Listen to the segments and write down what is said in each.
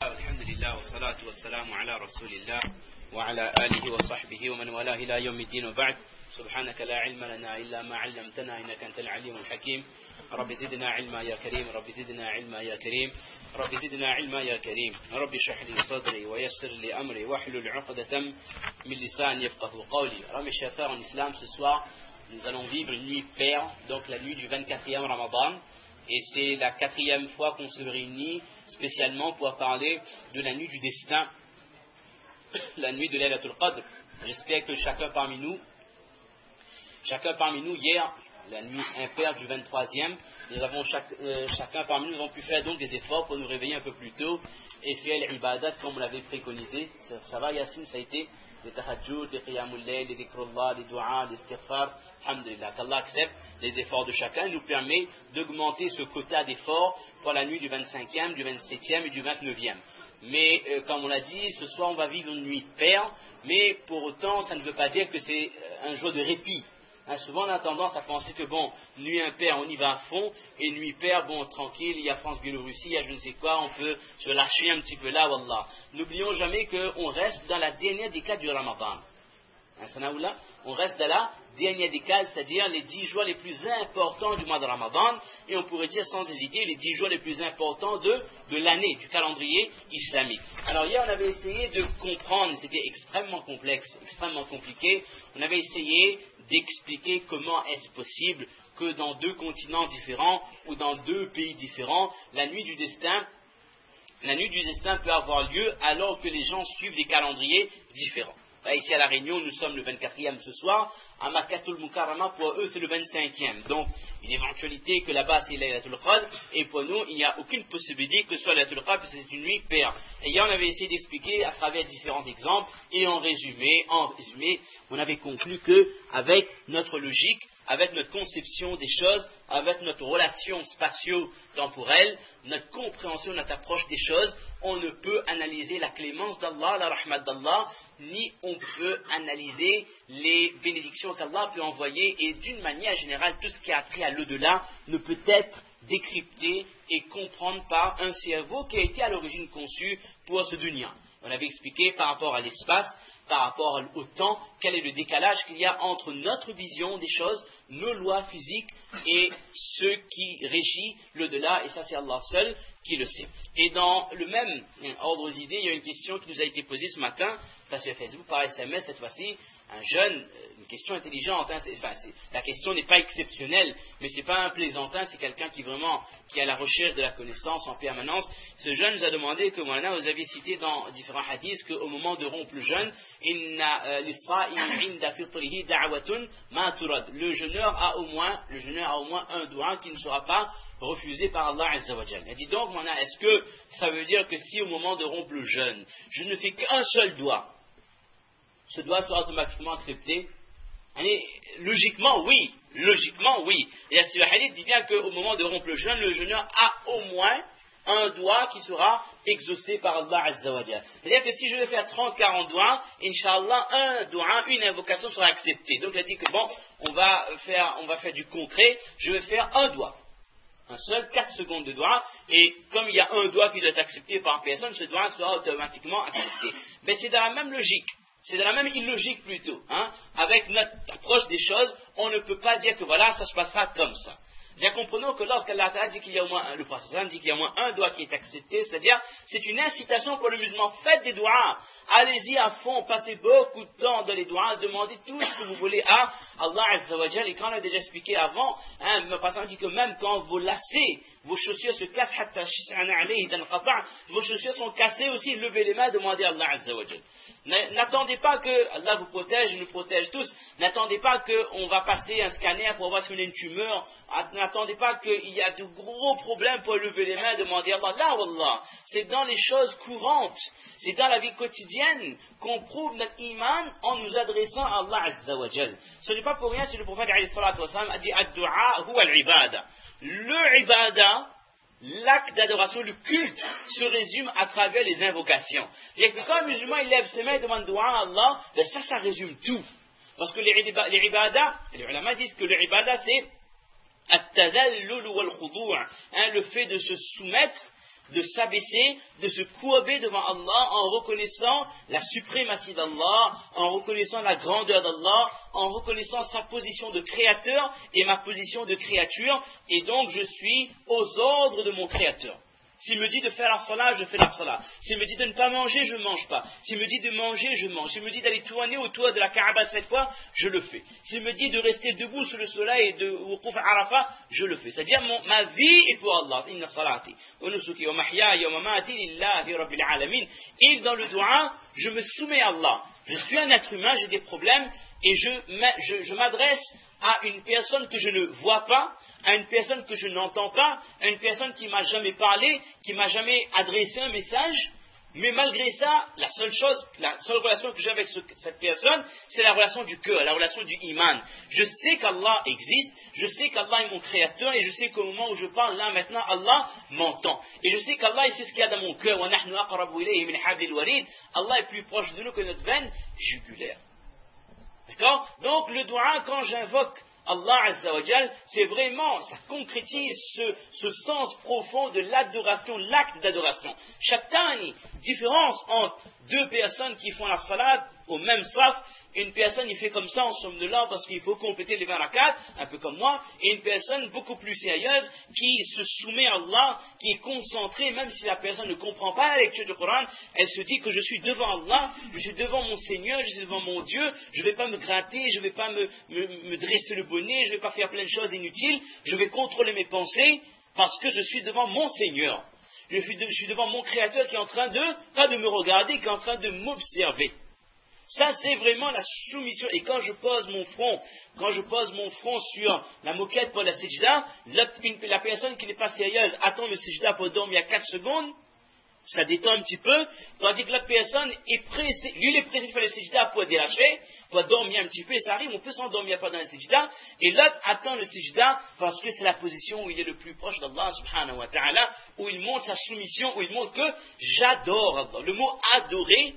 الحمد لله والصلاة والسلام على رسول الله وعلى آله وصحبه ومن والاه إلى يوم الدين وبعد سبحانك لا علم لنا إلا ما علمتنا إنك أنت العليم الحكيم رب زدنا علما يا كريم رب زدنا علما يا كريم رب زدنا علما يا كريم رب اشرح لي صدري ويسر لي أمري واحلل عقدة من لساني يفقهوا قولي. Mes chers frères en islam, ce soir nous allons vivre une nuit paire, donc la nuit du 24e Ramadan. Et c'est la 4e fois qu'on se réunit spécialement pour parler de la nuit du destin, la nuit de Laylatul Qadr. J'espère que chacun parmi nous hier, la nuit impaire du 23e, nous avons chacun parmi nous avons pu faire donc des efforts pour nous réveiller un peu plus tôt et faire l'ibadat comme on l'avait préconisé. Ça va Yassine, ça a été les tahajjud, les qiyamul layl, les dhikrullah, les du'a, les istighfar, alhamdulillah, qu'Allah accepte les efforts de chacun et nous permet d'augmenter ce quota d'efforts pour la nuit du 25e, du 27e et du 29e. Mais comme on l'a dit, ce soir on va vivre une nuit paire, mais pour autant ça ne veut pas dire que c'est un jour de répit. Souvent on a tendance à penser que bon, nuit impaire on y va à fond, et nuit paire, bon tranquille, il y a France-Biélorussie, il y a je ne sais quoi, on peut se lâcher un petit peu là, wallah. N'oublions jamais qu'on reste dans la dernière décade du Ramadan. On reste dans la dernière décade, c'est-à-dire les 10 jours les plus importants du mois de Ramadan, et on pourrait dire sans hésiter les 10 jours les plus importants de l'année, du calendrier islamique. Alors hier on avait essayé de comprendre, c'était extrêmement complexe, extrêmement compliqué, on avait essayé d'expliquer comment est-ce possible que dans 2 continents différents ou dans 2 pays différents, la nuit du destin peut avoir lieu alors que les gens suivent des calendriers différents. Là, ici à La Réunion, nous sommes le 24e ce soir. À Makkatul Mukarrama, pour eux, c'est le 25e. Donc, une éventualité que là-bas, c'est Laylatul Qadr. Et pour nous, il n'y a aucune possibilité que ce soit Laylatul Qadr, parce que c'est une nuit paire. Et hier, on avait essayé d'expliquer à travers différents exemples. Et en résumé, on avait conclu que, avec notre logique, avec notre conception des choses, avec notre relation spatio-temporelle, notre compréhension, notre approche des choses, on ne peut analyser la clémence d'Allah, la rahmat d'Allah, ni on peut analyser les bénédictions qu'Allah peut envoyer, et d'une manière générale, tout ce qui a trait à l'au-delà ne peut être décrypté et comprendre par un cerveau qui a été à l'origine conçu pour ce dunya. On avait expliqué par rapport à l'espace, par rapport au temps, quel est le décalage qu'il y a entre notre vision des choses, nos lois physiques et ce qui régit l'au-delà, et ça c'est Allah seul qui le sait. Et dans le même ordre d'idées, il y a une question qui nous a été posée ce matin, pas sur Facebook, par SMS cette fois-ci, un jeune, une question intelligente, la question n'est pas exceptionnelle, mais c'est pas un plaisantin, c'est quelqu'un qui est à la recherche de la connaissance en permanence. Ce jeune nous a demandé que Moulana, vous avez cité dans différents hadiths qu'au moment de rompre le jeûne, le jeûneur a au moins un doigt qui ne sera pas refusé par Allah Azza wa Jal. Il dit donc, Moulana, est-ce que ça veut dire que si au moment de rompre le jeûne, je ne fais qu'un seul doigt, ce doigt sera automatiquement accepté? Logiquement, oui. Et le hadith dit bien qu'au moment de rompre le jeûne, le jeûneur a au moins un doigt qui sera exaucé par Allah Azza wa Jal. C'est-à-dire que si je vais faire 30-40 doigts, Inch'Allah, un doigt, une invocation sera acceptée. Donc il a dit que bon, on va faire du concret, je vais faire un doigt. Un seul, 4 secondes de doigt, et comme il y a un doigt qui doit être accepté par personne, ce doigt sera automatiquement accepté. Mais c'est dans la même logique. C'est de la même illogique plutôt. Avec notre approche des choses, on ne peut pas dire que voilà, ça se passera comme ça. Bien comprenons que lorsqu'Allah Ta'ala dit qu'il y a au moins le prophète dit qu'il y a au moins un doigt qui est accepté, c'est-à-dire c'est une incitation pour le musulman. Faites des doigts, allez-y à fond, passez beaucoup de temps dans les doigts, demandez tout ce que vous voulez à Allah Azza wa Jal. Et quand on a déjà expliqué avant, le prophète dit que même quand vos lacets, vos chaussures se cassent, vos chaussures sont cassées aussi, levez les mains, demandez à Allah Azza wa Jal. N'attendez pas que Allah vous protège, nous protège tous. N'attendez pas qu'on va passer un scanner pour voir si on a une tumeur. N'attendez pas qu'il y a de gros problèmes pour lever les mains et demander à Allah. Là, wallah, c'est dans les choses courantes, c'est dans la vie quotidienne qu'on prouve notre iman en nous adressant à Allah Azza wa Jal. Ce n'est pas pour rien si le prophète a dit ad-du'a huwa al-ibada. Le ibada, l'acte d'adoration, le culte, se résume à travers les invocations. C'est-à-dire que quand un musulman il lève ses mains et demande doua à Allah, ben ça résume tout. Parce que les ibadah, les ulama disent que le ibadah c'est at-tadallul wal khudu', le fait de se soumettre de s'abaisser, de se courber devant Allah en reconnaissant la suprématie d'Allah, en reconnaissant la grandeur d'Allah, en reconnaissant sa position de créateur et ma position de créature, et donc je suis aux ordres de mon créateur. S'il me dit de faire la salat, je fais la salat. S'il me dit de ne pas manger, je ne mange pas. S'il me dit de manger, je mange. S'il me dit d'aller tourner autour de la Kaaba 7 fois, je le fais. S'il me dit de rester debout sous le soleil et de Wuquf Arafat, je le fais. C'est-à-dire, ma vie est pour Allah. Inna salati, wa nusuki, wa mahyaya, wa mamati lillahi rabbil alamin. Et dans le dua, je me soumets à Allah. Je suis un être humain, j'ai des problèmes, et je m'adresse à une personne que je ne vois pas, à une personne que je n'entends pas, à une personne qui ne m'a jamais parlé, qui ne m'a jamais adressé un message, mais malgré ça, la seule relation que j'ai avec cette personne, c'est la relation du cœur, la relation du iman. Je sais qu'Allah existe, je sais qu'Allah est mon créateur, et je sais qu'au moment où je parle, là maintenant, Allah m'entend. Et je sais qu'Allah, il sait ce qu'il y a dans mon cœur. Allah est plus proche de nous que notre veine jugulaire. D'accord? Donc le dua, quand j'invoque Allah Azza wa Jal, c'est vraiment, ça concrétise ce sens profond de l'adoration, l'acte d'adoration. Chaque différence entre deux personnes qui font la salat au même saf. Une personne, il fait comme ça en somme de l'or parce qu'il faut compléter les 20 rakats, un peu comme moi, et une personne beaucoup plus sérieuse qui se soumet à Allah, qui est concentrée, même si la personne ne comprend pas la lecture du Coran, elle se dit que je suis devant Allah, je suis devant mon Seigneur, je suis devant mon Dieu, je ne vais pas me gratter, je ne vais pas me dresser le bonnet, je ne vais pas faire plein de choses inutiles, je vais contrôler mes pensées parce que je suis devant mon Seigneur. Je suis devant mon Créateur qui est en train pas de me regarder, qui est en train de m'observer. Ça, c'est vraiment la soumission. Et quand je pose mon front sur la moquette pour la sejda, la personne qui n'est pas sérieuse attend le sejda pour dormir 4 secondes, ça détend un petit peu, tandis que l'autre personne est pressée, lui il est pressé de faire le sejda pour délacher, pour dormir un petit peu, et ça arrive, on peut s'endormir pendant le sejda, et l'autre attend le sejda parce que c'est la position où il est le plus proche d'Allah subhanahu wa ta'ala, où il montre sa soumission, où il montre que j'adore Allah. Le mot adorer,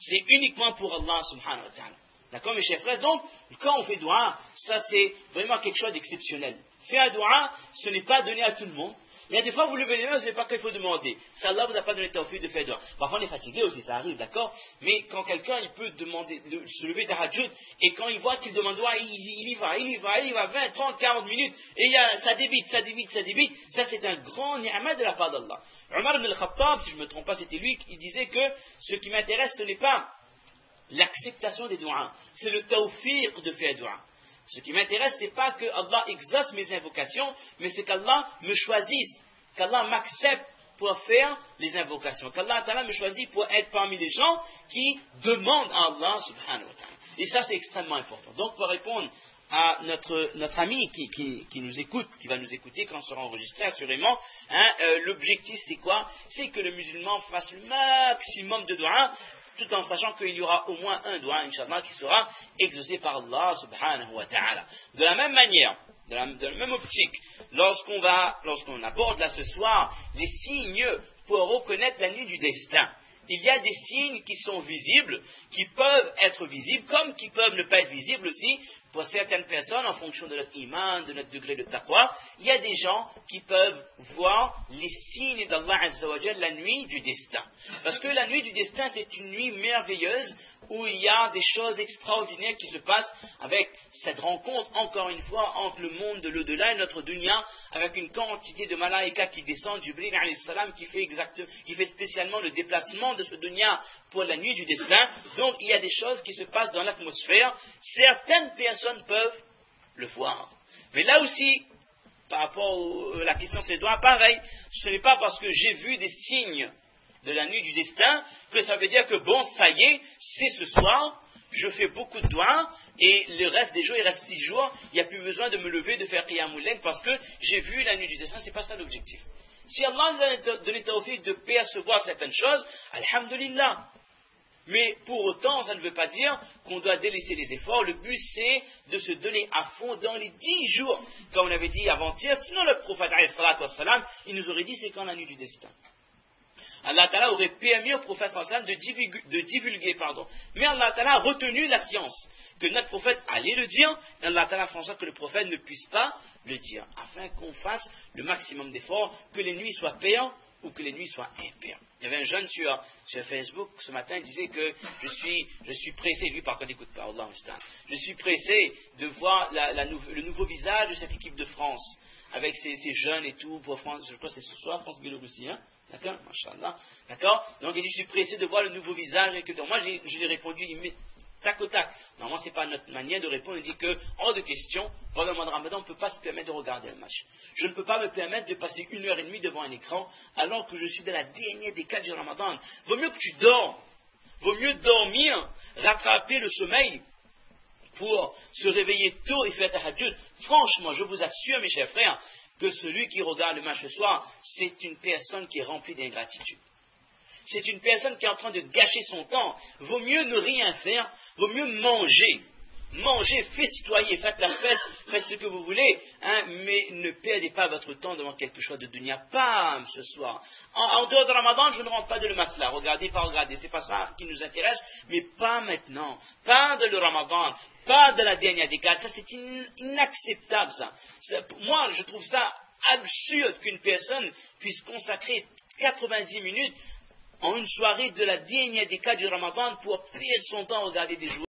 c'est uniquement pour Allah subhanahu wa ta'ala. D'accord mes chers frères? Donc, quand on fait dua, ça c'est vraiment quelque chose d'exceptionnel. Faire un dua, ce n'est pas donné à tout le monde. Il y a des fois, vous levez les mains, vous ne savez pas qu'il faut demander. Si Allah vous a pas donné le tawfiq de faire dua. Parfois on est fatigué aussi, ça arrive, d'accord? Mais quand quelqu'un, il peut demander, se lever d'Arajut, et quand il voit qu'il demande dua, il y va, 20, 30, 40 minutes, et ça débite. Ça c'est un grand ni'mat de la part d'Allah. Omar ibn al-Khattab, si je ne me trompe pas, c'était lui qui disait que ce qui m'intéresse, ce n'est pas l'acceptation des doigts, c'est le tawfiq de faire dua. Ce qui m'intéresse, ce n'est pas que Allah exauce mes invocations, mais c'est qu'Allah me choisisse, qu'Allah m'accepte pour faire les invocations, qu'Allah Ta'ala me choisit pour être parmi les gens qui demandent à Allah subhanahu wa ta'ala. Et ça, c'est extrêmement important. Donc, pour répondre à notre ami qui nous écoute, qui va nous écouter quand on sera enregistré, assurément, l'objectif c'est quoi? C'est que le musulman fasse le maximum de doigts, tout en sachant qu'il y aura au moins un doigt, Inch'Allah, qui sera exaucé par Allah subhanahu wa ta'ala. De la même manière, de la même optique, lorsqu'on aborde là ce soir les signes pour reconnaître la nuit du destin, il y a des signes qui sont visibles, qui peuvent être visibles, comme qui peuvent ne pas être visibles aussi. Pour certaines personnes, en fonction de notre iman, de notre degré de taqwa, il y a des gens qui peuvent voir les signes d'Allah Azza wa Jal la nuit du destin. Parce que la nuit du destin, c'est une nuit merveilleuse où il y a des choses extraordinaires qui se passent avec cette rencontre, encore une fois, entre le monde de l'au-delà et notre dunya, avec une quantité de malaïkas qui descendent, Jibril alayhi salam qui fait spécialement le déplacement de ce dunya pour la nuit du destin. Donc il y a des choses qui se passent dans l'atmosphère. Certaines personnes peuvent le voir. Mais là aussi, par rapport à la question c'est doigts, pareil, ce n'est pas parce que j'ai vu des signes de la nuit du destin que ça veut dire que bon, ça y est, c'est ce soir, je fais beaucoup de doigts et le reste des jours, il reste 6 jours, il n'y a plus besoin de me lever, de faire qiyamul layl parce que j'ai vu la nuit du destin, c'est pas ça l'objectif. Si Allah nous a donné tawfiq de percevoir certaines choses, alhamdulillah. Mais pour autant, ça ne veut pas dire qu'on doit délaisser les efforts. Le but, c'est de se donner à fond dans les 10 jours, comme on avait dit avant-hier. Sinon, le prophète, il nous aurait dit, c'est quand la nuit du destin. Allah Ta'ala aurait permis au prophète de divulguer. Mais Allah Ta'ala a retenu la science, que notre prophète allait le dire, et Allah Ta'ala a fait en sorte que le prophète ne puisse pas le dire, afin qu'on fasse le maximum d'efforts, que les nuits soient payantes ou que les nuits soient impaires. Il y avait un jeune sur Facebook ce matin, il disait que je suis pressé, lui par contre n'écoute pas, Allah Mustan, je suis pressé de voir le nouveau visage de cette équipe de France, avec ces jeunes et tout, pour France, je crois que c'est ce soir, France-Biélorussie, hein? D'accord, Masha'Allah, d'accord. Donc il dit, je suis pressé de voir le nouveau visage, et que donc, moi je lui ai répondu tac au tac. Normalement, ce n'est pas notre manière de répondre. Il dit que, hors de question, pendant le mois de Ramadan, on ne peut pas se permettre de regarder un match. Je ne peux pas me permettre de passer 1h30 devant un écran, alors que je suis dans la dernière décade du Ramadan. Vaut mieux que tu dors. Vaut mieux dormir, rattraper le sommeil, pour se réveiller tôt et faire tahajjud. Franchement, je vous assure, mes chers frères, que celui qui regarde le match ce soir, c'est une personne qui est remplie d'ingratitude. C'est une personne qui est en train de gâcher son temps. Vaut mieux ne rien faire, vaut mieux manger. Mangez, festoyez, faites la fête, faites ce que vous voulez, hein, mais ne perdez pas votre temps devant quelque chose de dunya. Pas ce soir. En dehors de Ramadan, je ne rentre pas de le masla. Regardez, pas regarder, c'est pas ça qui nous intéresse, mais pas maintenant. Pas de le Ramadan, pas de la dernière décade. Ça, c'est inacceptable, ça. Moi, je trouve ça absurde qu'une personne puisse consacrer 90 minutes en une soirée de la dernière décade du Ramadan pour perdre son temps à regarder des joueurs.